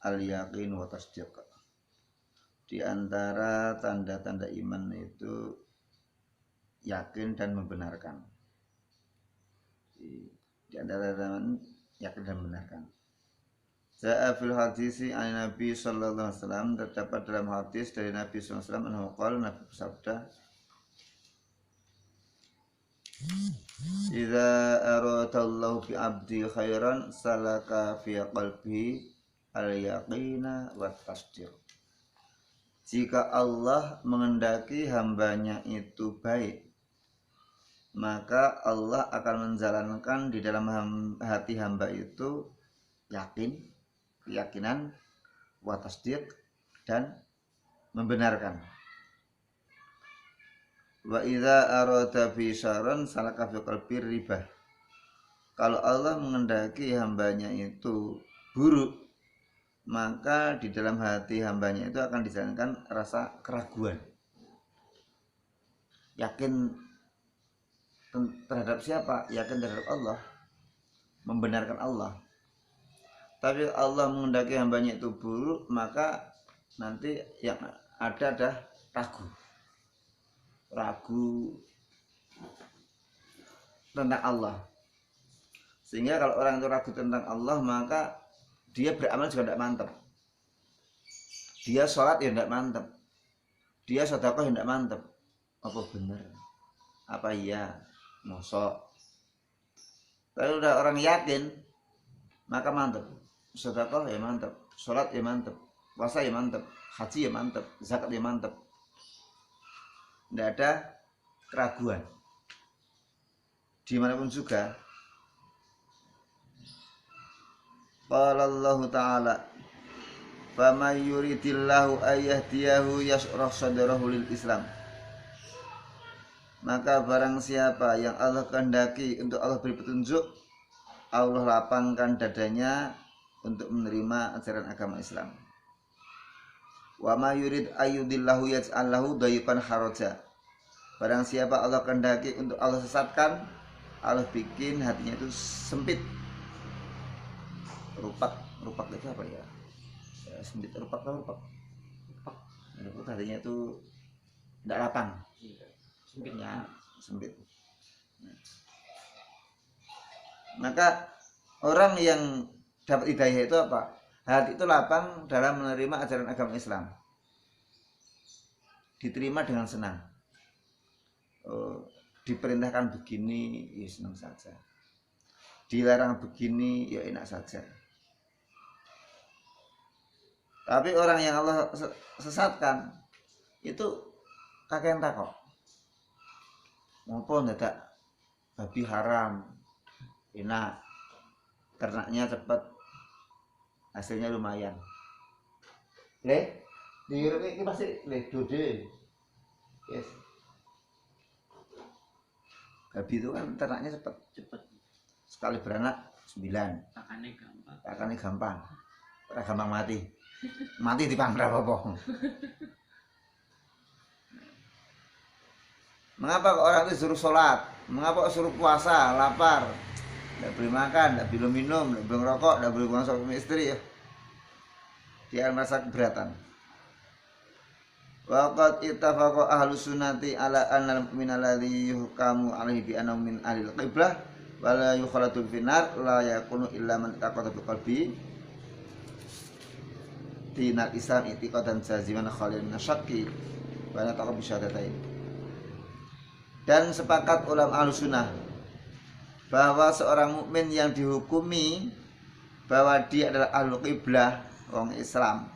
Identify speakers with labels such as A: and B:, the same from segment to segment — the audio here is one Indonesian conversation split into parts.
A: al-yaqin wa tasdiq. Di antara tanda-tanda iman itu yakin dan membenarkan. Di antara tanda yakin dan membenarkan. Za'a fil hadisi an Nabi sallallahu alaihi wasallam, terdapat dalam hadis dari Nabi sallallahu alaihi wasallam qala, Nabi bersabda, "Idza aradallahu bi 'abdi khairan salaka fi qalbi al-yaqina wat tasdiq." Jika Allah mengendaki hambanya itu baik, maka Allah akan menjalankan di dalam hati hamba itu yakin, keyakinan, wa tasdiq, dan membenarkan. Wa idza arada bi syarran salaka fi qalbi ribah. Kalau Allah mengendaki hambanya itu buruk, maka di dalam hati hambanya itu akan dijalankan rasa keraguan. Yakin terhadap siapa? Yakin terhadap Allah, membenarkan Allah. Tapi Allah mengendaki hambanya itu buruk, maka nanti yang ada ragu tentang Allah. Sehingga kalau orang itu ragu tentang Allah, maka dia beramal juga tidak mantap. Dia sholat ya tidak mantap. Dia sedekah ya tidak mantap. Apa benar? Apa iya? Mosok. Kalau udah orang yakin, maka mantap. Sedekah ya mantap, sholat ya mantap, puasa ya mantap, haji ya mantap, zakat ya mantap. Tidak ada keraguan. Dimanapun juga. Qala Allah Ta'ala, "Faman yuridillahu ayyahdiyahu yashrah sadrahu lil Islam." Maka barang siapa yang Allah kehendaki untuk Allah beri petunjuk, Allah lapangkan dadanya untuk menerima ajaran agama Islam. Wa ma yurid ayyudillahu yaj'al lahu dayyqan haraja. Barang siapa Allah kehendaki untuk Allah sesatkan, Allah bikin hatinya itu sempit. Rupak itu apa ya? Sempit, rupak. Hatinya itu tidak lapang. Sempitnya sempit. Maka orang yang dapat hidayah itu apa? Hati itu lapang dalam menerima ajaran agama Islam. Diterima dengan senang. Diperintahkan begini, ya senang saja. Dilarang begini, ya enak saja. Tapi orang yang Allah sesatkan itu kakek takok. Maupun dadak babi haram, enak, ternaknya cepat, hasilnya lumayan. Ini pasti dode. Yes. Babi itu kan ternaknya cepat. Sekali beranak 9. Pakannya gampang. Ora gampang mati. Mati dipangkrah apa? Mengapa orang itu suruh sholat? Mengapa suruh puasa, lapar? Tidak boleh makan, tidak boleh minum, tidak boleh ngerokok, tidak boleh buang suami istri ya. Dia merasa keberatan. Waqad ittafaqa ahlus sunnati ala anna min alladhi yuhkamu alaihi bi annahu min ahlil qiblah wa la yukhalatu finnar la yakunu illa man taqata bi qalbi dinal Islam i'tiqadan jaziman khalian min asyakki wa la taqab bi syahadatain. Dan sepakat ulama ahlus sunnah bahwa seorang mukmin yang dihukumi bahwa dia adalah ahlul qiblah, orang Islam,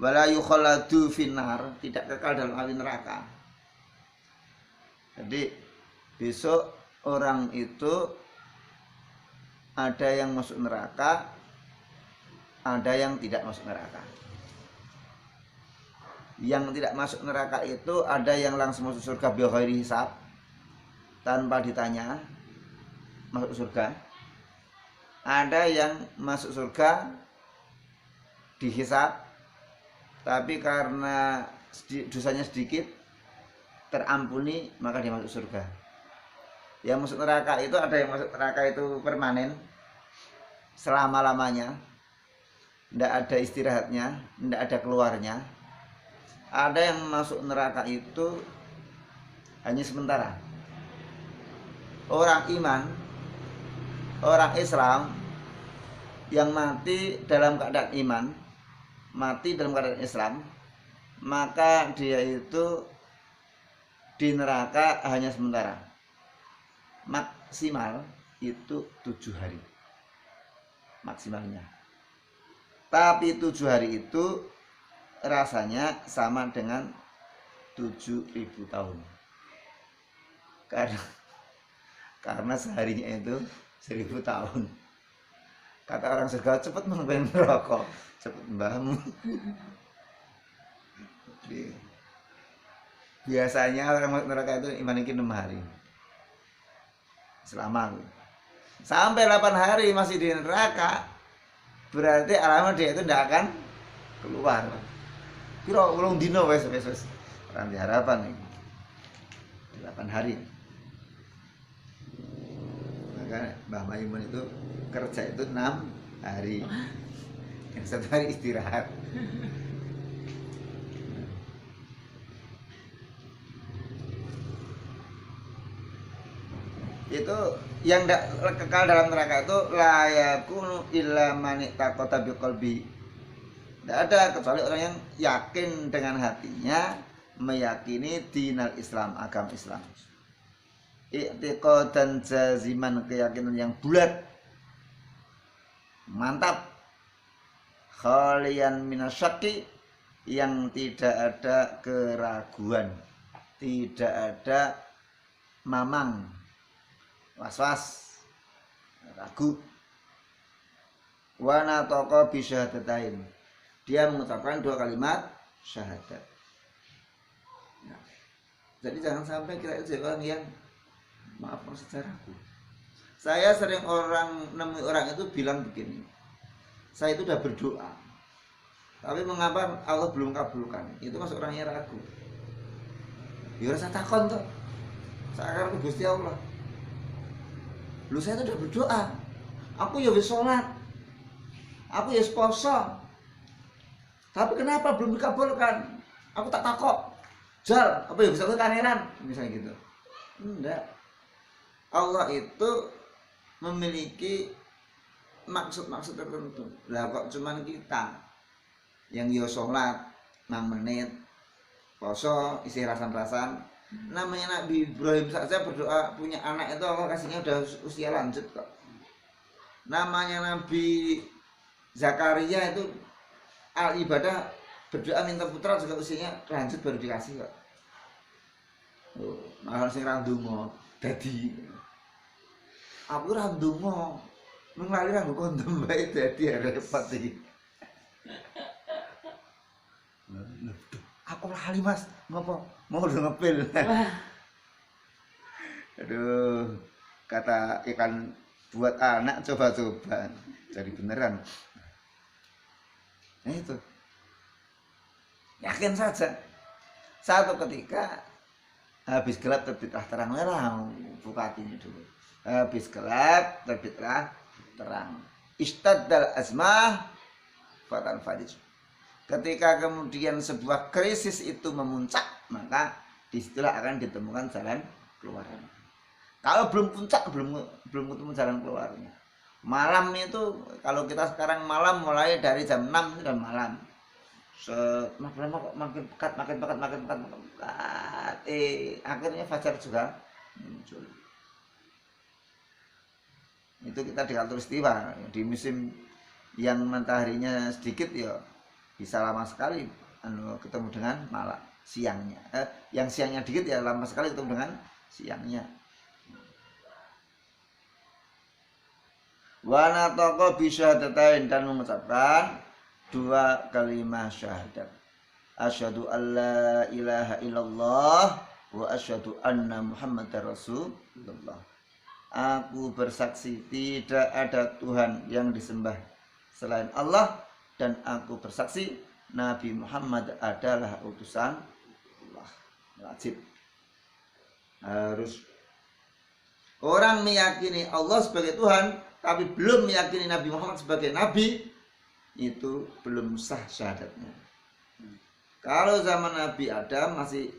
A: wala yukhaladu finnar, tidak kekal dalam api neraka. Jadi besok orang itu ada yang masuk neraka, ada yang tidak masuk neraka. Yang tidak masuk neraka itu ada yang langsung masuk surga bi ghairi hisab, tanpa ditanya masuk surga. Ada yang masuk surga dihisab, tapi karena dosanya sedikit terampuni maka dia masuk surga. Yang masuk neraka itu ada yang masuk neraka itu permanen selama-lamanya. tidak ada istirahatnya, tidak ada keluarnya. Ada yang masuk neraka itu hanya sementara. Orang iman, orang Islam yang mati dalam keadaan iman, mati dalam keadaan Islam, maka dia itu di neraka hanya sementara. Maksimal itu 7 hari maksimalnya. Tapi 7 hari itu rasanya sama dengan 7.000 tahun. Karena seharinya itu 1.000 tahun. Kata orang surga, cepet mengen rokok, cepet mbahmu. Biasanya orang masuk neraka itu iman 6 hari. Selama sampai 8 hari masih di neraka, berarti alamat dia itu tidak akan keluar. Kira ulung dino wes orang diharapan nih 8 hari. Maka Mbah Maimun itu kerja itu 6 hari, yang 1 hari istirahat. Itu yang kekal dalam neraka itu la yakunu illa man taqata biqalbi. Tidak ada kecuali orang yang yakin dengan hatinya, meyakini dinal Islam, agama Islam. I'tiqadan jaziman, keyakinan yang bulat, mantap. Khalian minasyaqi, yang tidak ada keraguan, tidak ada mamang, was-was, ragu. Wa nataqa bi syahadatain, dia mengucapkan 2 kalimat syahadat. Nah, jadi jangan sampai kita itu orang yang maaf sejarahku. Saya sering nemu orang itu bilang begini, saya itu udah berdoa, tapi mengapa Allah belum kabulkan? Itu masuk orangnya ragu. Ya rasa takon tuh, saya akan ke Gusti Allah. Lu saya itu udah berdoa, aku ya wis sholat, aku ya poso, tapi kenapa belum dikabulkan? Aku tak takok, jal, apa ya bisa kangenan, misalnya gitu. Enggak. Allah itu memiliki maksud-maksud tertentu. Lah kok cuman kita yang yo sholat 6 menit, poso isi rasan-rasan. Namanya Nabi Ibrahim saja berdoa punya anak itu Allah kasihnya udah usia lanjut kok. Namanya Nabi Zakaria itu al ibadah berdoa minta putra juga usianya lanjut baru dikasih kok. Mahal sing ra ndonga dadi aku ra ndonga mengalih ra kondom bae dadi repot iki. Aku lali Mas, ngopo? Mau udah ngepil. Aduh, kata ikan buat anak coba-coba. Jadi beneran. Nah itu. Yakin saja. Satu ketika habis gelap terbitlah terang merah, buka hatinya dulu. Habis gelap terbitlah terang. Istaddal azmah fatan fadij. Ketika kemudian sebuah krisis itu memuncak, maka disitulah akan ditemukan jalan keluarnya. Kalau belum puncak, belum ketemu jalan keluarnya. Malam itu, kalau kita sekarang malam mulai dari jam 6 itu sudah malam. Makin pekat. Akhirnya fajar juga muncul. Itu kita di khatulistiwa, di musim yang mataharinya sedikit ya bisa lama sekali ketemu dengan malam siangnya. Yang siangnya dikit ya lama sekali ketemu dengan siangnya. Wa nataqa bi syahadatain, dan mengucapkan 2 kalimat syahadat. Asyhadu alla ilaha illallah wa asyhadu anna muhammadar rasulullah. Aku bersaksi tidak ada Tuhan yang disembah selain Allah, dan aku bersaksi Nabi Muhammad adalah utusan Allah. Wajib. Harus orang meyakini Allah sebagai Tuhan tapi belum meyakini Nabi Muhammad sebagai Nabi, itu belum sah syahadatnya. Kalau zaman Nabi Adam masih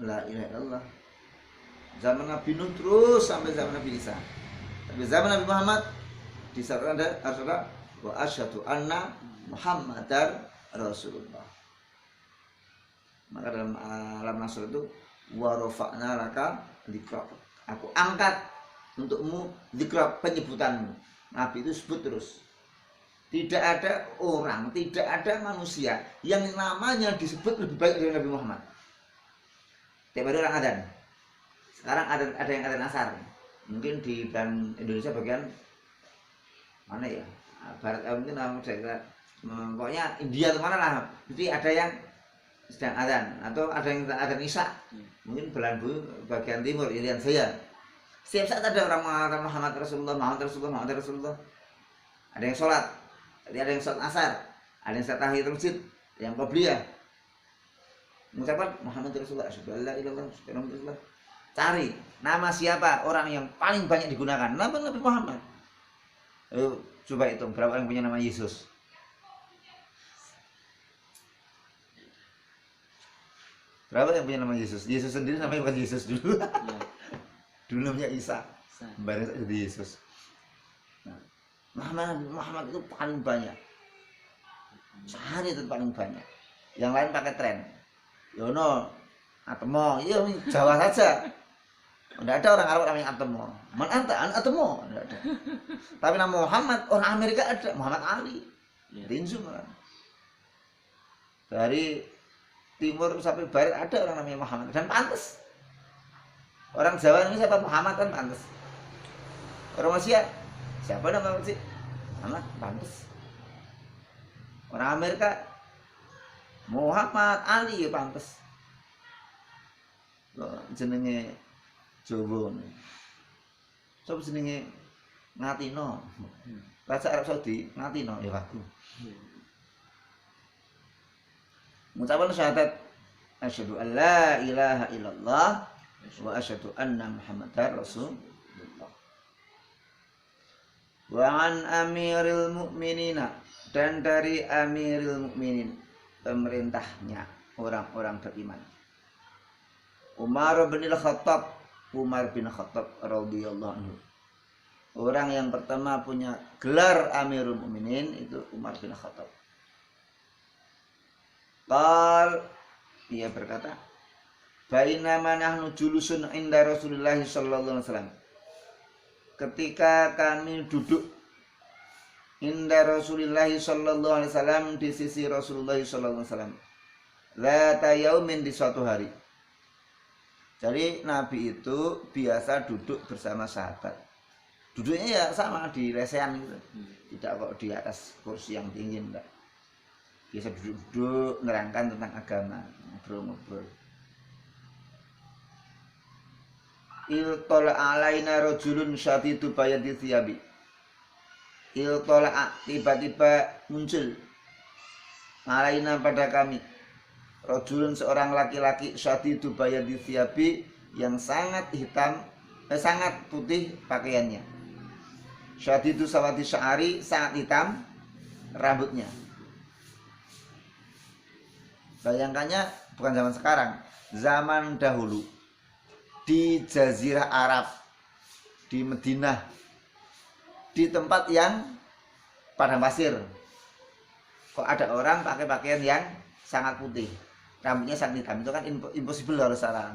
A: la ilaha illallah. Zaman Nabi Nuh terus sampai zaman Nabi Isa. Tapi zaman Nabi Muhammad disyaratkan harus ada wa asyhadu anna Muhammadar Rasulullah. Maka dalam alam Nasr itu wa rafa'na laka dzikrak. Aku angkat untukmu dzikrak, penyebutanmu. Nabi itu sebut terus. Tidak ada orang, tidak ada manusia yang namanya disebut lebih baik dari Nabi Muhammad. Tiap hari orang adzan. Sekarang ada yang adzan asar. Mungkin di Indonesia bagian mana ya? Barat mungkin pokoknya India atau mana lah. Jadi ada yang sedang adzan atau ada yang adzan isya. Mungkin belahan bumi bagian timur, Irian saya. Setiap saat ada orang mengatakan Muhammad Rasulullah, Muhammad Rasulullah, Muhammad Rasulullah. Ada yang sholat, ada yang sholat asar, ada yang sholat tahiyatul masjid, yang qobliyah. Mengucapkan Muhammad Rasulullah, asyhadu an la ilaha illallah. Cari nama siapa orang yang paling banyak digunakan, nama Nabi Muhammad. Ayo coba hitung berapa yang punya nama Yesus. Berapa yang punya nama Yesus? Yesus sendiri namanya bukan Yesus dulu. Dulu namanya Isa. Baru jadi Yesus. Nah, Muhammad itu paling banyak. Sehari itu paling banyak. Yang lain pakai tren. Yono, Atemo, iya Jawa saja. Tidak ada orang Arab namanya Atemo. Man anta, Atemo, tidak ada. Tapi nama Muhammad orang Amerika ada, Muhammad Ali. Tinju malah. Dari timur sampai barat ada orang namanya Muhammad dan pantas. Orang Jawa ini siapa Muhammad kan pantas. Orang Asia siapa nama sih? Muhammad pantas. Orang Amerika Muhammad Ali ya pantas. Loh, jenenge Jawa. Sopo jenenge Ngatino. Raja Arab Saudi Ngatino ya aku. Mengucapkan syahadat asyhadu an la ilaha illallah wa asyhadu anna Muhammadar Rasulullah. Wa an amiril mu'minina, dan dari amiril mu'minin, pemerintahnya orang-orang beriman, Umar bin Khattab, Umar bin Khattab radhiyallahu anhu. Orang yang pertama punya gelar Amirul Mukminin itu Umar bin Khattab. Dia berkata, bainama nahnu julusun inda Rasulullah sallallahu alaihi wasallam. Ketika kami duduk inda Rasulullah sallallahu alaihi wasallam, di sisi Rasulullah sallallahu alaihi wasallam, zata yaumin, di suatu hari. Jadi Nabi itu biasa duduk bersama sahabat. Duduknya ya sama di lesehan gitu. Tidak kok di atas kursi yang tinggi, enggak. Biasa duduk-duduk nerangkan tentang agama, ngobrol-ngobrol. Iltola alaina rajulun syadidu bayadi thiyabi. Iltola, tiba-tiba muncul alaina pada kami rajulun, seorang laki-laki syadidu bayadi thiyabi, yang sangat hitam, sangat putih pakaiannya. Syadidu sawati sya'ari, sangat hitam rambutnya. Bayangkannya bukan zaman sekarang, zaman dahulu di Jazirah Arab, di Madinah, di tempat yang padang pasir, kok ada orang pakai pakaian yang sangat putih, rambutnya sangat hitam. Itu kan impossible harus salah.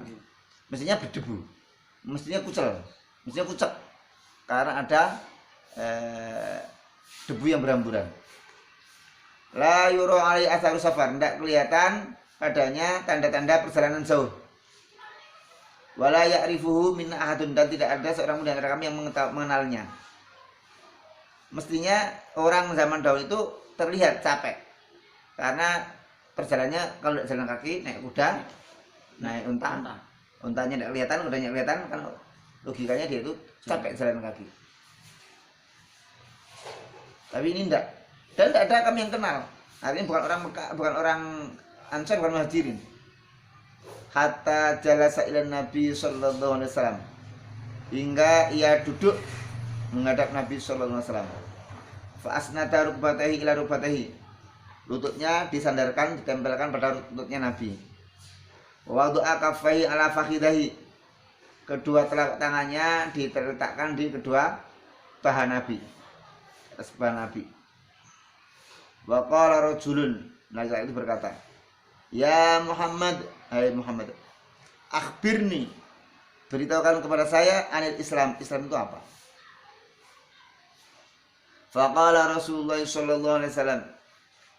A: Mestinya berdebu, mestinya kucel, mestinya kucek, karena ada debu yang berhamburan. La yuro alai atharu safar, tidak kelihatan padanya tanda-tanda perjalanan jauh. Wala ya'rifuhu minna ahadun, dan tidak ada seorang di antara kami yang mengenalnya. Mestinya orang zaman dahulu itu terlihat capek, karena perjalanannya kalau tidak jalan kaki, naik kuda, naik unta. Untanya tidak kelihatan, kudanya kelihatan, kan logikanya dia itu capek jalan kaki. Tapi ini tidak. Dan tidak ada kami yang kenal. Artinya bukan orang Mekah, bukan orang Ansar, bukan Muhajirin. Hatta jalasa ilan Nabi sallallahu alaihi wasallam, hingga ia duduk menghadap Nabi sallallahu alaihi wasallam. fa asnada rukbatahi ila rukbatahi, lututnya disandarkan, ditempelkan pada lututnya Nabi. Wa wadu'a kaffaihi ala fakhidahi, kedua telapak tangannya diletakkan di kedua paha Nabi, atas paha Nabi. Wa qala rajulun, laki-laki itu berkata, ya Muhammad, hai Muhammad, akhbirni, beritahukan kepada saya anil Islam, Islam itu apa? Faqala Rasulullah sallallahu alaihi wasallam,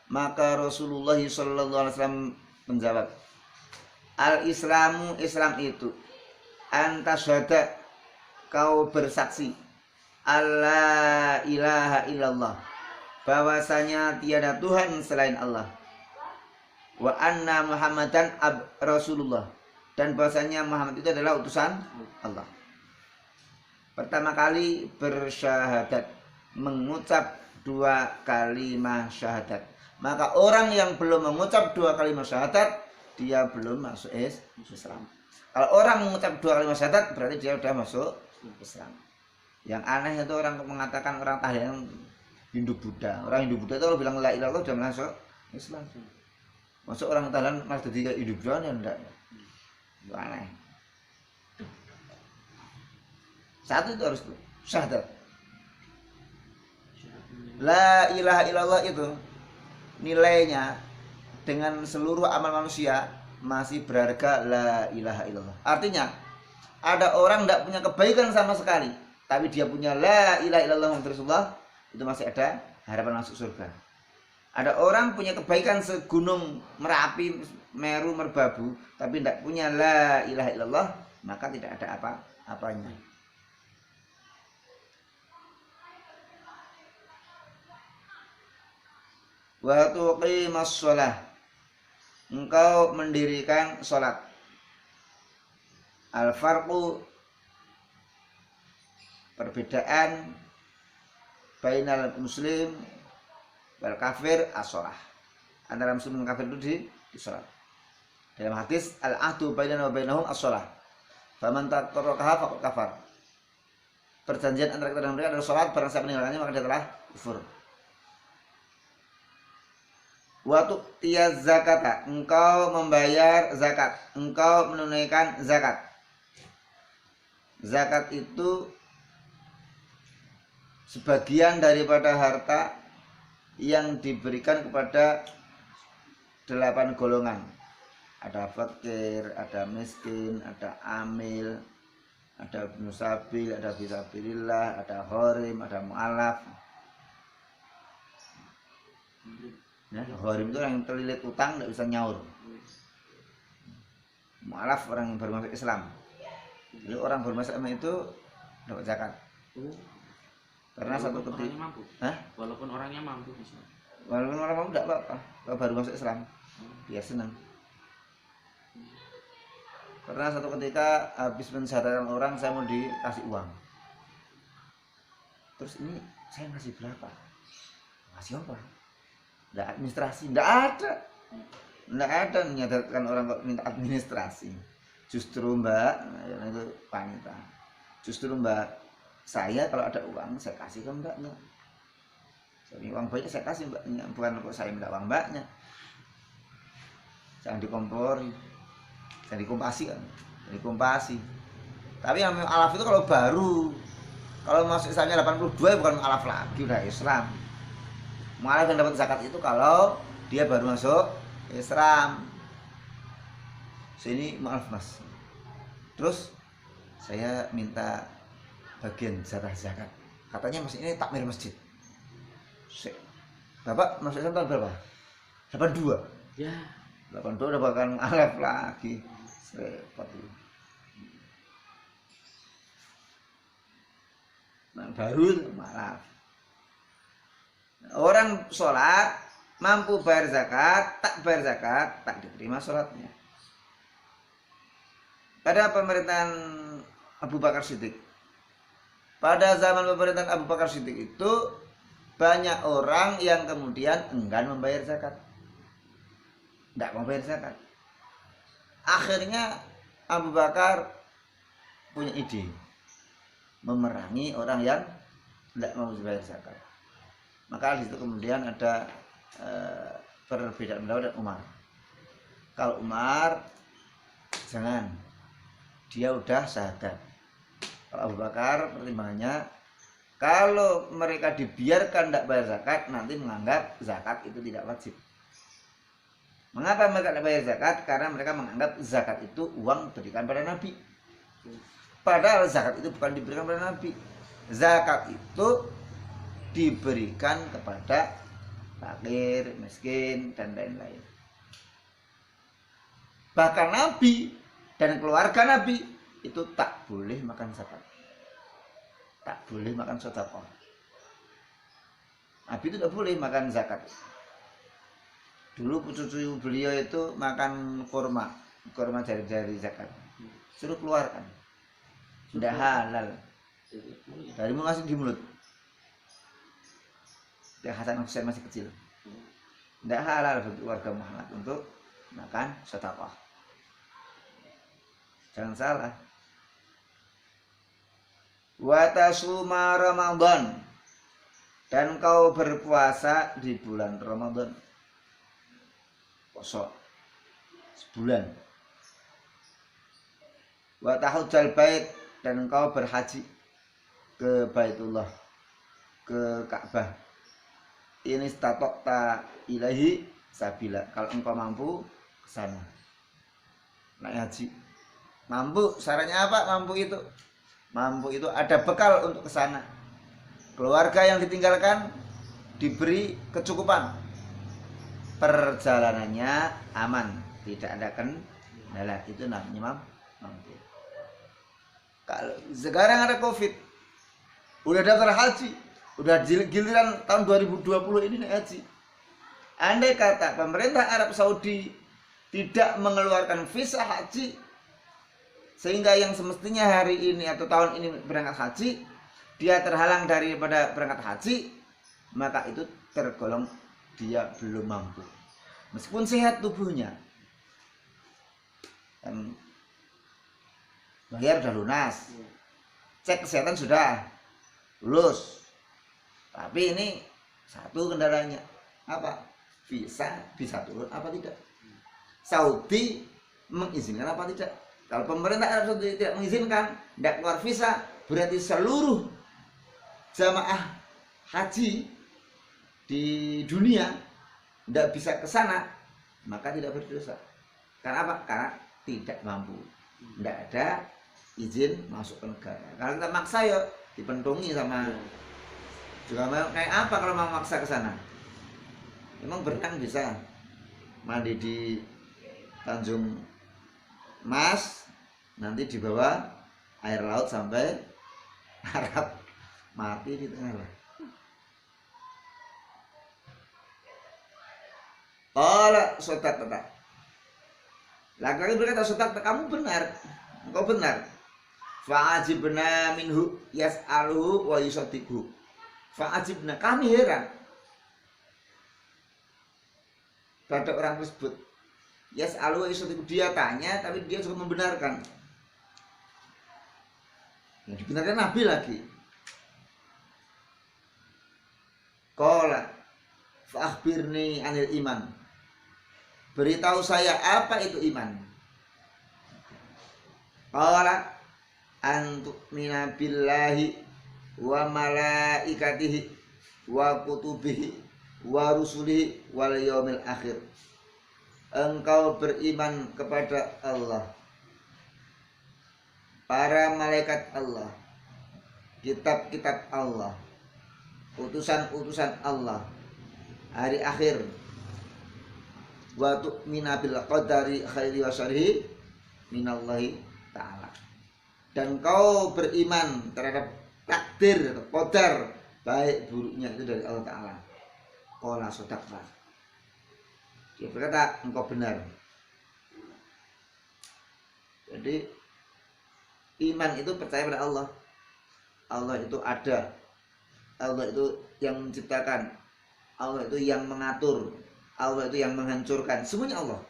A: maka Rasulullah sallallahu alaihi wasallam menjawab, al Islamu, Islam itu anta syahada, kau bersaksi, alla ilaha illallah, bahwasanya tiada Tuhan selain Allah, wa anna Muhammadan Rasulullah, dan bahwasanya Muhammad itu adalah utusan Allah. Pertama kali bersyahadat, mengucap dua kalimat syahadat. Maka orang yang belum mengucap dua kalimat syahadat, dia belum masuk Islam. Kalau orang mengucap dua kalimat syahadat, berarti dia sudah masuk Islam. Yang aneh itu orang mengatakan orang tahlilan Hindu Buddha. Orang Hindu Buddha itu kalau bilang la ilaha illallah sudah masuk Islam. Masuk orang tahlilan malah jadi Hindu Buddha ya enggak. Itu aneh. Satu itu harus syahadat. La ilaha illallah itu nilainya dengan seluruh amal manusia masih berharga la ilaha illallah. Artinya ada orang tidak punya kebaikan sama sekali, tapi dia punya la ilaha illallah Muhammad Rasulullah, itu masih ada harapan masuk surga. Ada orang punya kebaikan segunung Merapi, Meru, Merbabu, tapi tidak punya la ilaha illallah, maka tidak ada apa-apanya. Wa tuqimas shalah, engkau mendirikan salat. Al farqu, perbedaan bainal muslim wal kafir as-shalah, antara muslim dan kafir itu di salat. Dalam hadis al ahdu bainana wa bainahum as-shalah, faman tarakaha faqad kafar, perjanjian antara kita dan mereka adalah salat, barang siapa meninggalkannya maka dia telah kufur. Waktu tiaz zakata, engkau membayar zakat, engkau menunaikan zakat. Zakat itu sebagian daripada harta yang diberikan kepada 8 golongan. Ada fakir, ada miskin, ada amil, ada musabil, ada fisabilillah, ada gharim, ada mu'alaf. Nah, gharim itu orang yang terlilit utang tidak bisa nyaur. Mu'alaf orang yang baru masuk Islam. Jadi orang baru masuk Islam itu dapat zakat. Karena walaupun satu ketika mampu. Walaupun orangnya mampu bisa. Walaupun orang mampu tidak apa-apa. Kalau baru masuk Islam, dia senang. Karena satu ketika habis mensyahadakan orang, saya mau dikasih uang. Terus ini saya ngasih berapa? Ngasih apa? Tidak administrasi, tidak ada menyadarkan orang kok minta administrasi. Justru mbak, itu wanita. Justru mbak, saya kalau ada uang saya kasih ke mbaknya. Jadi uang banyak saya kasih mbaknya, bukan kok saya minta uang mbaknya. Jangan dikompori, jangan dikompasi kan, jangan dikompasi. Tapi yang alaf itu kalau baru, kalau masuk Islamnya 82 bukan alaf lagi, udah Islam. Mu'alaf yang dapat zakat itu kalau dia baru masuk Islam. Sini maaf mas, terus saya minta bagian jatah zakat. Katanya mas ini takmir masjid. Bapak masuk Islam tahun berapa? 82. Ya. 82 udah bakal mu'alaf lagi. Repot itu. Nah, baru mu'alaf. Orang sholat mampu bayar zakat, tak bayar zakat, tak diterima sholatnya. Pada pemerintahan Abu Bakar Siddiq, pada zaman pemerintahan Abu Bakar Siddiq itu banyak orang yang kemudian enggan membayar zakat, tidak mau bayar zakat. Akhirnya Abu Bakar punya ide memerangi orang yang tidak mau bayar zakat. Maka di situ kemudian ada perbedaan pendapat dengan Umar. Kalau Umar jangan, dia udah syahadat. Kalau Abu Bakar pertimbangannya, kalau mereka dibiarkan tidak bayar zakat, nanti menganggap zakat itu tidak wajib. Mengapa mereka tidak bayar zakat? Karena mereka menganggap zakat itu uang diberikan pada Nabi. Padahal zakat itu bukan diberikan pada Nabi. Zakat itu diberikan kepada fakir, miskin, dan lain-lain. Bahkan Nabi dan keluarga Nabi itu tak boleh makan zakat, tak boleh makan sedekah. Nabi itu tak boleh makan zakat. Dulu cucu beliau itu makan kurma dari zakat, suruh keluarkan, tidak halal. Dari mulut masih di mulut. Dia Hasan Husain masih kecil, tidak halal bagi keluarga Muhammad untuk makan sedekah. Jangan salah. Wa tasuma Ramadan, dan kau berpuasa di bulan Ramadan. Puasa sebulan. Wa tahujjal bait, dan kau berhaji ke Baitullah, ke Ka'bah. Ini statokta ilahi sabila, kalau engkau mampu ke sana naik haji. Mampu, syaratnya apa? Mampu itu ada bekal untuk ke sana. Keluarga yang ditinggalkan diberi kecukupan. Perjalanannya aman, tidak ada kendala, itu namanya mampu. Kalau sekarang ada Covid, udah daftar haji, udah giliran tahun 2020 ini naik haji. Andai kata pemerintah Arab Saudi tidak mengeluarkan visa haji, sehingga yang semestinya hari ini atau tahun ini berangkat haji, dia terhalang daripada berangkat haji, maka itu tergolong dia belum mampu. Meskipun sehat tubuhnya, dan bayar sudah lunas, cek kesehatan sudah lulus, tapi ini satu kendalanya apa? Bisa turun apa tidak? Saudi mengizinkan apa tidak? Kalau pemerintah Arab Saudi tidak mengizinkan, tidak keluar visa, berarti seluruh jamaah haji di dunia tidak bisa ke sana, maka tidak berdosa. Karena apa? Karena tidak mampu, tidak ada izin masuk ke negara. Kalau kita maksa ya dipentungi sama juga. Kayak apa kalau mau maksa ke sana? Memang berenang bisa, mandi di Tanjung Mas, nanti dibawa air laut sampai Arab, mati di tengah lah. Qala sadaqta. Laki-laki berkata, sadaqta, kamu benar, engkau benar. Fa'ajibna minhu yas'aluhu wa yusaddiquhu. Fa'ajibna, kami heran pada orang tersebut. Yas'aluhu wa yusaddiquhu, dia tanya tapi dia juga membenarkan. Yang dibenarkan Nabi lagi. Qala fa'akhbirni anil iman. Beritahu saya apa itu iman. Qala antu'mina billahi wa malaikatihi wa kutubihi wa rusulihi wal yaumil akhir. Engkau beriman kepada Allah, para malaikat Allah, kitab-kitab Allah, utusan-utusan Allah, hari akhir. Wa tu'mina bil qadari khairi wa syarri minallahi ta'ala. Dan kau beriman terhadap takdir atau qadar baik buruknya itu dari Allah Ta'ala. Qala sadaqta. Dia berkata engkau benar. Jadi iman itu percaya pada Allah. Allah itu ada. Allah itu yang menciptakan. Allah itu yang mengatur. Allah itu yang menghancurkan. Semuanya Allah.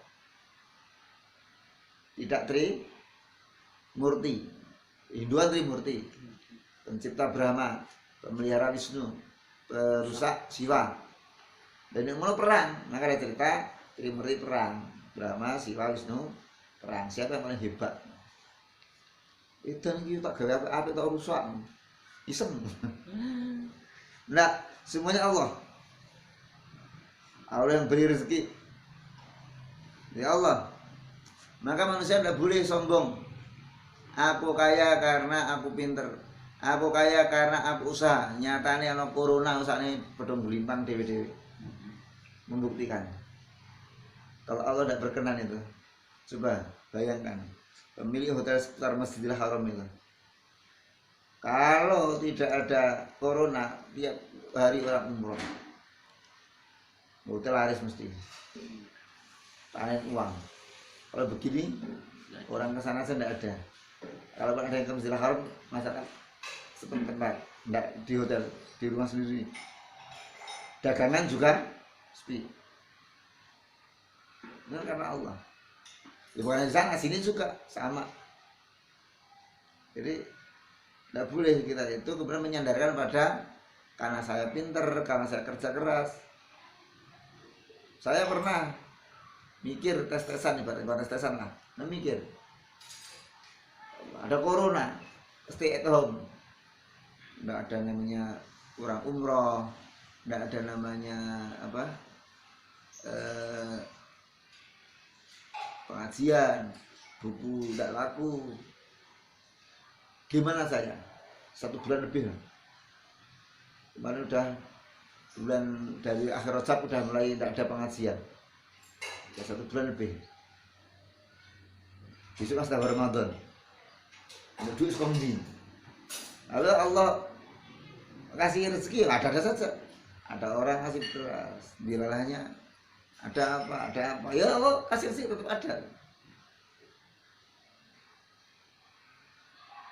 A: Tidak trimurti. Hinduan trimurti. Pencipta Brahma, pemelihara Wisnu, perusak Siwa. Dan yang mau perang, maka ada cerita Trimurti perang, Brahma, Siwa, Wisnu perang. Siapa yang paling hebat? Itu nih tak gawe apa tak rusak, iseng. Nah, semuanya Allah. Allah yang beri rezeki. Ya Allah. Maka manusia tidak boleh sombong. Aku kaya karena aku pinter. Aku kaya karena aku usaha. Nyatanya ana corona usahane pedong gulimpang dewe-dewe. Membuktikan. Kalau Allah tidak berkenan itu. Coba bayangkan. Pemilik hotel sekitar Masjidil Haram itu. Kalau tidak ada corona, tiap hari orang umroh. Hotel laris mesti. Panen uang. Kalau begini orang ke sana tidak ada. Kalau ada yang ke Masjidil Haram, masyarakat setempat, tidak di hotel, di rumah sendiri. Dagangan juga sepi. Ini karena Allah. Ya, bukan di sana, sini juga sama. Jadi tidak boleh kita itu kemudian menyandarkan pada karena saya pinter, karena saya kerja keras. Saya pernah mikir tes-tesan, ibarat tes-tesan lah, mikir ada corona, stay at home, nggak ada namanya orang umroh, nggak ada namanya apa pengajian, buku tidak laku. Gimana saya? 1 bulan lebih. Kemarin udah bulan dari akhir Rajab udah mulai tidak ada pengajian. Ya 1 bulan lebih. Besok pas Ramadan. Ada duit sekondi. Lalu Allah kasih rezeki, ada saja. Ada orang kasih beras, dilalahnya ada apa, ya Allah kasih rezeki tetap ada.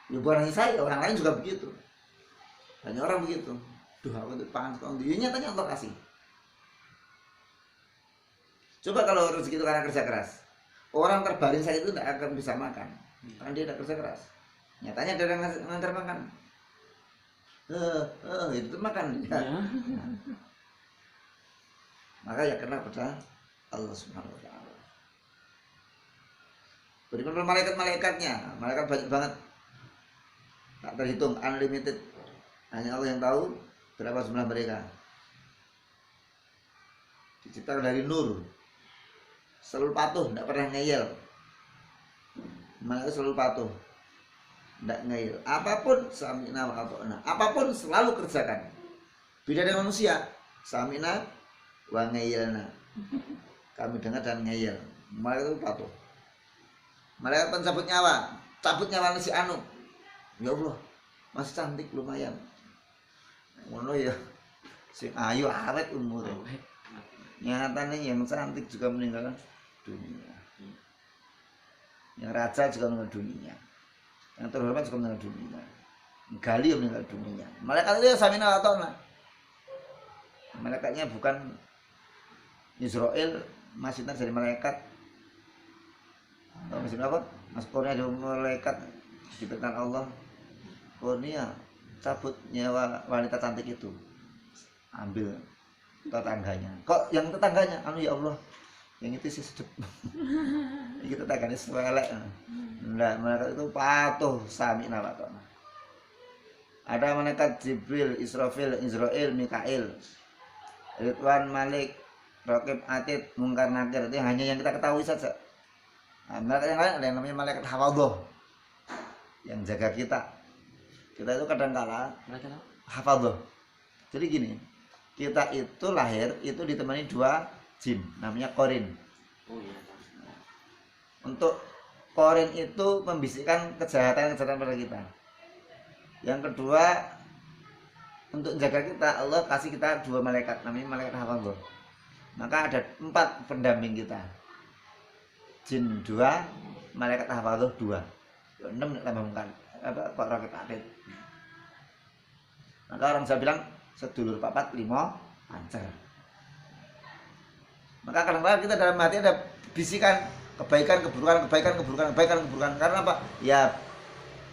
A: Ya bukan hanya saya, orang lain juga begitu. Banyak orang begitu. Duh, aku untuk pangan sekondi. Ya nyatanya Allah kasih. Coba kalau rezeki itu karena kerja keras, orang terbaring saja itu tidak akan bisa makan, karena dia tidak kerja keras. Nyatanya ada yang ngantar makan, itu tuh makan. Ya. Maka ya karena pada Allah Subhanahu Wa Taala. Berikan malaikat-malaikatnya, malaikat banyak banget, tak terhitung, unlimited. Hanya Allah yang tahu berapa jumlah mereka. Diciptakan dari nur. Selalu patuh, tidak pernah ngeyel. Malaikat selalu patuh, tidak ngeyel. Apapun sami'na wa ata'na. Apapun selalu kerjakan. Beda dengan manusia. Sami'na wa ngeyelna. Kami dengar dan ngeyel. Malaikat itu patuh. Malaikat pencabut nyawa. Cabut nyawa si anu. Ya Allah, masih cantik lumayan. Ngono ya. Sing ayu awet umure. Nyatanya yang cantik juga meninggalkan dunia. Yang raja juga meninggal dunia. Yang terhormat juga meninggal dunia. Gali meninggal dunia. Malaikat itu samina atona. Malaikatnya bukan Israel, masih dari malaikat. Tahu masih apa? Mas Kurnia ada malaikat diberikan Allah. Kurnia cabut nyawa wanita cantik itu. Ambil tetangganya. Kok yang tetangganya? Anu ya Allah, yang itu sih sedep. Ini tetangganya sepelek. Nah, malaikat itu patuh sami'na wa ata'na. Ada malaikat Jibril, Israfil, Israel, Mikail, Ridwan, Malik, Raqib, Atid, Mungkar, Nakir. Itu hanya yang kita ketahui saja. Nah, malaikat yang lain ada yang namanya malaikat hafadhah, yang jaga kita. Kita itu kadang-kala hafadhah. Jadi gini, kita itu lahir itu ditemani 2 jin, namanya Qorin. Untuk Qorin itu membisikkan kejahatan-kejahatan pada kita. Yang kedua, untuk jaga kita, Allah kasih kita 2 malaikat, namanya malaikat hafadhah. Maka ada 4 pendamping kita. Jin 2, malaikat hafadhah 2. 6 tambahkan apa Pak Raqib Atid. Maka orang saya bilang sedulur papat 5 pancer. Maka kadang-kadang kita dalam hati ada bisikan kebaikan, keburukan, kebaikan, keburukan, kebaikan, keburukan. Karena apa? Ya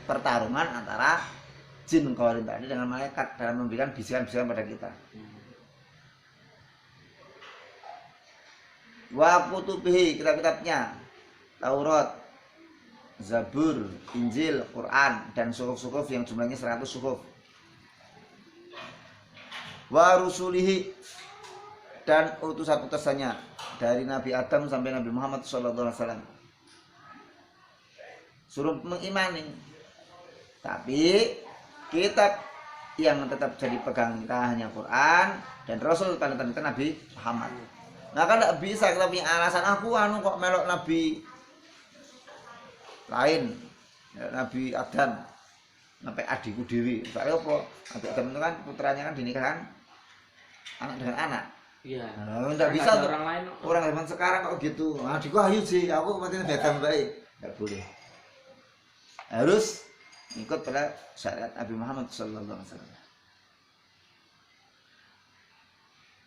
A: pertarungan antara jin qaulin tadi dengan malaikat dalam memberikan bisikan-bisikan pada kita. Wa kutubihi, kitab-kitabnya, Taurat, Zabur, Injil, Quran, dan suhuf-suhuf yang jumlahnya 100 suhuf. Wa rusulihi, dan utusan-utusannya dari Nabi Adam sampai Nabi Muhammad SAW. Suruh mengimani. Tapi kitab yang tetap jadi pegang kita hanya Quran dan Rasul tanda-tanda Nabi Muhammad. Maka tidak bisa kita punya alasan aku kok melok Nabi lain, Nabi Adam sampai adikku dewi. Soalnya apa? Nabi Adam itu kan putranya kan dinikahkan anak dengan anak. Iya. Nah, tidak bisa tuh. Orang zaman sekarang kok gitu. Adikku ayu sih, aku mati Nabi Adam baik. Tidak boleh. Harus ikut pada syariat Nabi Muhammad SAW.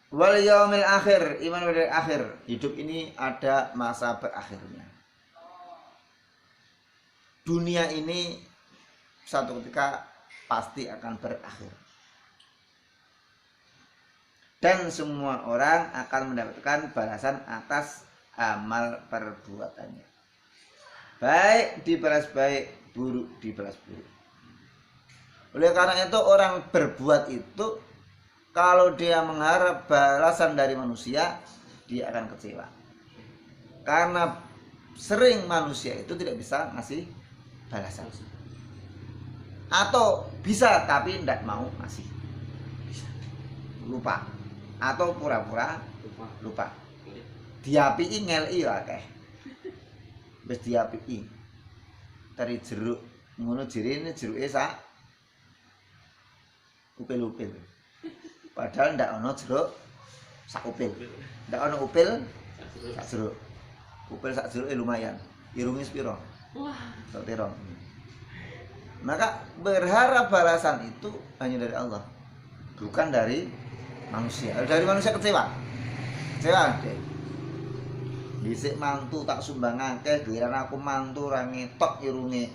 A: Wal yaumil akhir, iman pada akhir. Hidup ini ada masa berakhirnya. Dunia ini satu ketika pasti akan berakhir. Dan semua orang akan mendapatkan balasan atas amal perbuatannya. Baik dibalas baik, buruk dibalas buruk. Oleh karena itu orang berbuat itu kalau dia mengharap balasan dari manusia, dia akan kecewa. Karena sering manusia itu tidak bisa ngasih balasan. Atau bisa tapi tidak mau ngasih. Lupa. Atau pura-pura lupa. Diapii ngeli akeh. Wis diapii. Tari jeruk ngono jirine jeruke sak upil-upil. Padahal ndak ono jeruk sak upil. Ndak ono upil sak jeruk. Upil sak jeruke lumayan. Irunge sepiro? Wah, sak terong. Maka berharap balasan itu hanya dari Allah, bukan dari manusia. Dari manusia kecewa. Kecewa deh. Dhisik mantu tak sumbang akeh, giliran aku mantu ra ngetok irunge.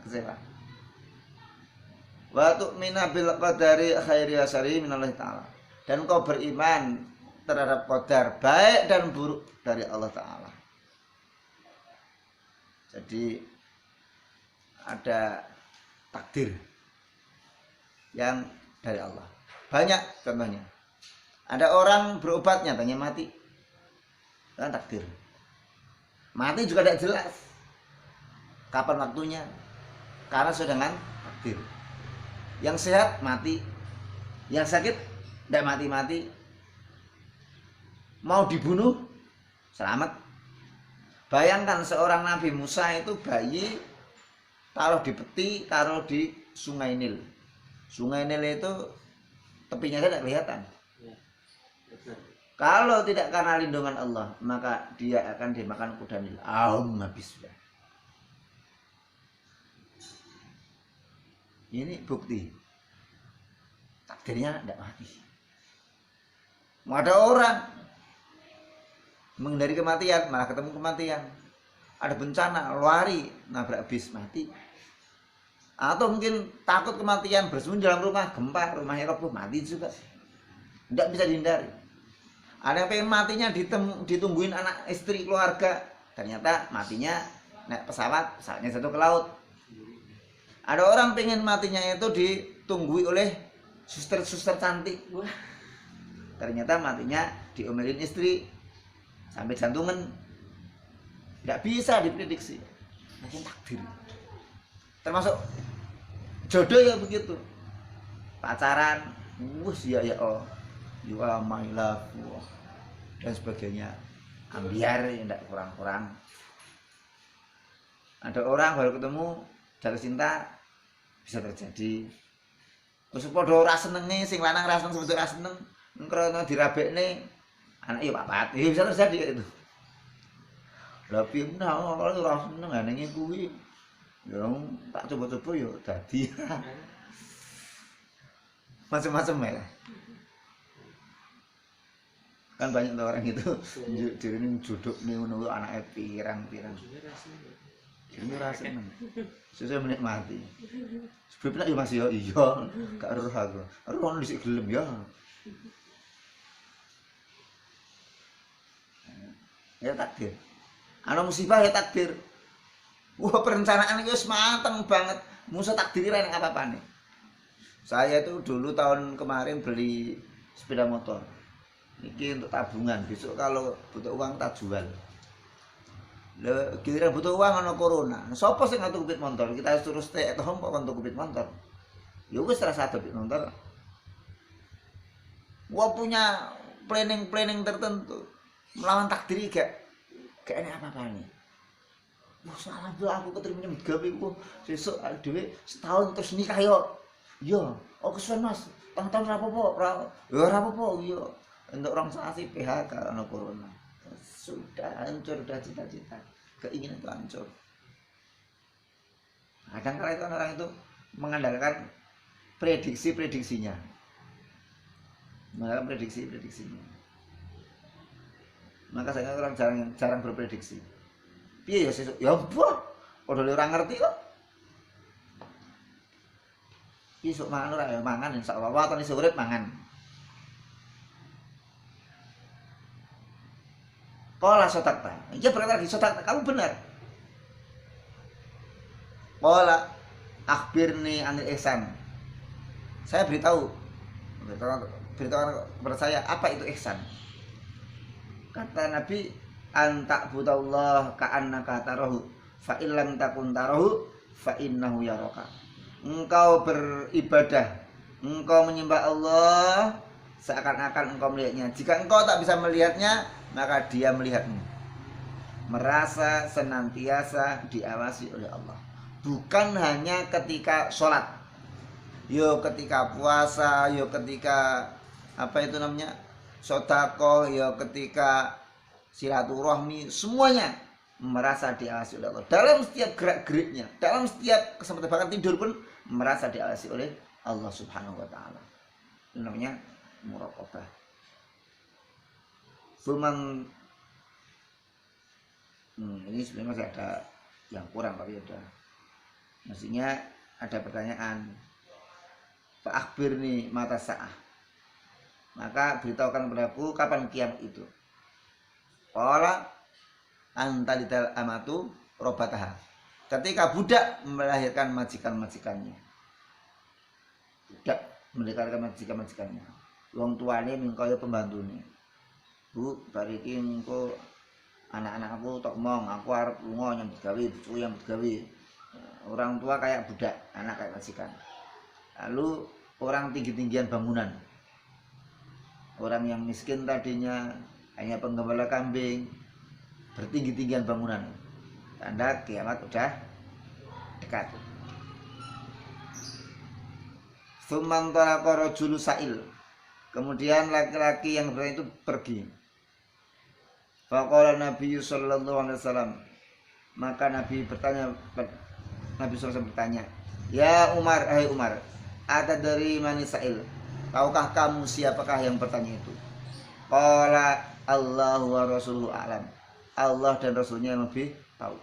A: Kecewa. Wa tu'mina bil qadari khairi wa syarri minallahi ta'ala. Dan kau beriman terhadap qadar baik dan buruk dari Allah Ta'ala. Jadi ada takdir yang dari Allah. Banyak contohnya. Ada orang berobat nyatanya mati. Kan takdir. Mati juga tidak jelas kapan waktunya. Karena sudah dengan takdir. Yang sehat mati, yang sakit tidak mati-mati. Mau dibunuh selamat. Bayangkan seorang Nabi Musa itu bayi taruh di peti, taruh di Sungai Nil. Sungai Nil itu tepinya tidak kelihatan. Kalau tidak karena lindungan Allah, maka dia akan dimakan kuda Nil. Habis sudah. Ini bukti takdirnya tidak mati. Ada orang menghindari kematian, malah ketemu kematian. Ada bencana, lari, nabrak bis, mati. Atau mungkin takut kematian, bersembunyi dalam rumah, gempa, rumahnya roboh, mati juga. Tidak bisa dihindari. Ada yang pengen matinya ditungguin anak istri keluarga, ternyata matinya naik pesawat, pesawatnya jatuh ke laut. Ada orang pengen matinya itu ditunggui oleh suster-suster cantik. Wah. Ternyata matinya diomelin istri sampai jantungan. Tidak bisa diprediksi. Mungkin takdir. Termasuk jodoh ya begitu. Pacaran, ya oh, you are my love, dan sebagainya. Ambiar ya tidak kurang-kurang. Ada orang baru ketemu jatuh cinta, bisa terjadi. Terus padha ora senenge, sing lanang ra seneng sebetulnya ra seneng, krana dirabekne anak ya papat. Ya bisa terjadi itu. Lah piye menawa kalau ora seneng anenge kuwi. Ya tak coba-coba ya dadi. Macam-macam ya. Kan banyak orang itu direne jodhokne ngono anake pirang-pirang. Ini ora seneng. Sesuk menikmati. Sebab nek yo Mas yo iya, gak eruh aku. Eruh ono dhisik gelem ya. Ya takdir. Ana musibah ya takdir. Wah, perencanaan itu mateng banget. Musa takdir ora nek apa-apane. Saya tuh dulu tahun kemarin beli sepeda motor. Ini untuk tabungan. Besok kalau butuh uang tak jual. Giliran butuh uang ana corona. Sopo sing ngatur kupit motor? Kita suruh stay at home kok untuk kupit motor. Ya wis rasa kupit motor. Gua punya planning tertentu. Melawan takdir gak enak apa-apa nih. Wah, alhamdulillah aku keterima nyambut gawe ku. Sesuk dhewe setahun terus nikah yo. Yo, oke suwen Mas. Tahun ora apa-apa, ora apa-apa yo. Untuk orang sasi PHK ana corona. Sudah hancur dah cita-cita, keinginan itu hancur. Kadang-kadang itu orang itu mengandalkan prediksinya, mengandalkan prediksinya. Maka saya orang jarang berprediksi. Piye ya sesuk? Ya apa? Padahal orang ngerti kok. Besok mangan ora ya mangan insyaallah waton iso urip mangan. Qala sadaqta. Iya berkata lagi sadaqta, kamu benar. Qala akhbirni anil ihsan. Saya beritahu kepada saya apa itu ihsan. Kata Nabi, anta budallah ka'annaka tarahu fa illam takun tarahu fa innahu yaraka. Engkau beribadah, engkau menyembah Allah seakan-akan engkau melihatnya. Jika engkau tak bisa melihatnya, maka dia melihatmu. Merasa senantiasa diawasi oleh Allah. Bukan hanya ketika sholat, yo ketika puasa, yo ketika apa itu namanya sedekah, yo ketika silaturahmi, semuanya merasa diawasi oleh Allah. Dalam setiap gerak-geriknya, dalam setiap kesempatan bahkan tidur pun merasa diawasi oleh Allah Subhanahu wa taala. Itu namanya muraqabah. Suman ini sebenarnya masih ada yang kurang tapi ada. Maksudnya ada pertanyaan. Fa akhbirni mata sa'ah. Maka beritahukan kepadaku kapan kiamat itu. Qala antalidal amatu robataha. Ketika budak melahirkan majikan-majikannya. Budak melahirkan majikan-majikannya. Wong tuane mingkaya pembantune. Bu, bariki engko anak-anak aku tok mong, aku arep lunga nyambut gawe, bojoku nyambut gawe. Orang tua kayak budak, anak kayak majikan. Lalu orang tinggi-tinggian bangunan. Orang yang miskin tadinya hanya penggembala kambing, bertinggi-tinggian bangunan. Tanda kiamat udah dekat. Tsumman talaqa rajulu sa'il. Kemudian laki-laki yang berani itu pergi. Faqala Nabi sallallahu alaihi wasallam. Maka Nabi bertanya, Nabi SAW bertanya, "Ya Umar, hai Umar, ada dari mani sa'il? Tahukah kamu siapakah yang bertanya itu?" Qala Allahu wa rasuluhu a'lam. Allah dan Rasulnya yang lebih tahu.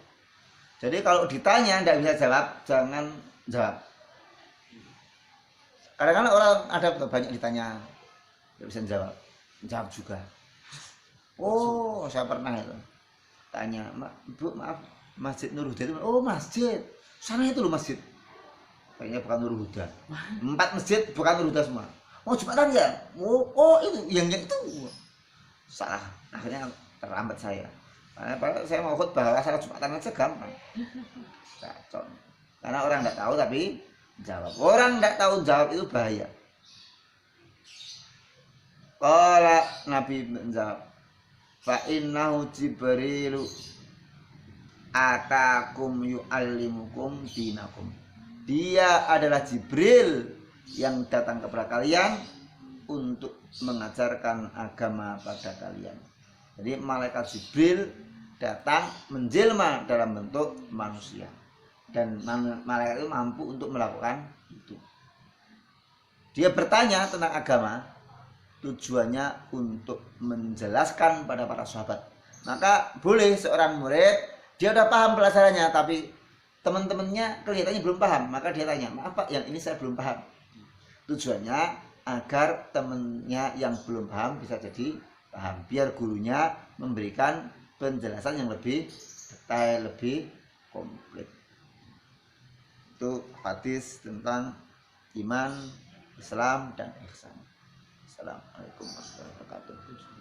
A: Jadi kalau ditanya tidak bisa jawab, jangan jawab. Kadang-kadang orang ada banyak ditanya, tidak bisa jawab juga. Oh, saya pernah itu tanya, Bu maaf, Masjid Nur Huda itu, oh masjid, sana itu loh masjid. Kayaknya bukan Nur Huda. 4 masjid bukan Nur Huda semua. Oh Jumatan ya? Oh itu yang itu salah. Akhirnya terlambat saya. Karena saya mau khutbah asal Jumatan aja gampang. Kacau. Karena orang tidak tahu tapi jawab. Orang tidak tahu jawab itu bahaya. Qala Nabi menjawab, fa innahu Jibrilu atakum yu'allimukum dinakum. Dia adalah Jibril yang datang kepada kalian untuk mengajarkan agama pada kalian. Jadi malaikat Jibril datang menjelma dalam bentuk manusia. Dan malaikat itu mampu untuk melakukan itu. Dia bertanya tentang agama, tujuannya untuk menjelaskan pada para sahabat. Maka boleh seorang murid dia udah paham pelajarannya tapi teman-temannya kelihatannya belum paham, maka dia tanya, maaf Pak, yang ini saya belum paham. Tujuannya agar temannya yang belum paham bisa jadi paham, biar gurunya memberikan penjelasan yang lebih detail, lebih komplit. Itu hadis tentang iman, Islam, dan ihsan. Assalamualaikum warahmatullahi wabarakatuh.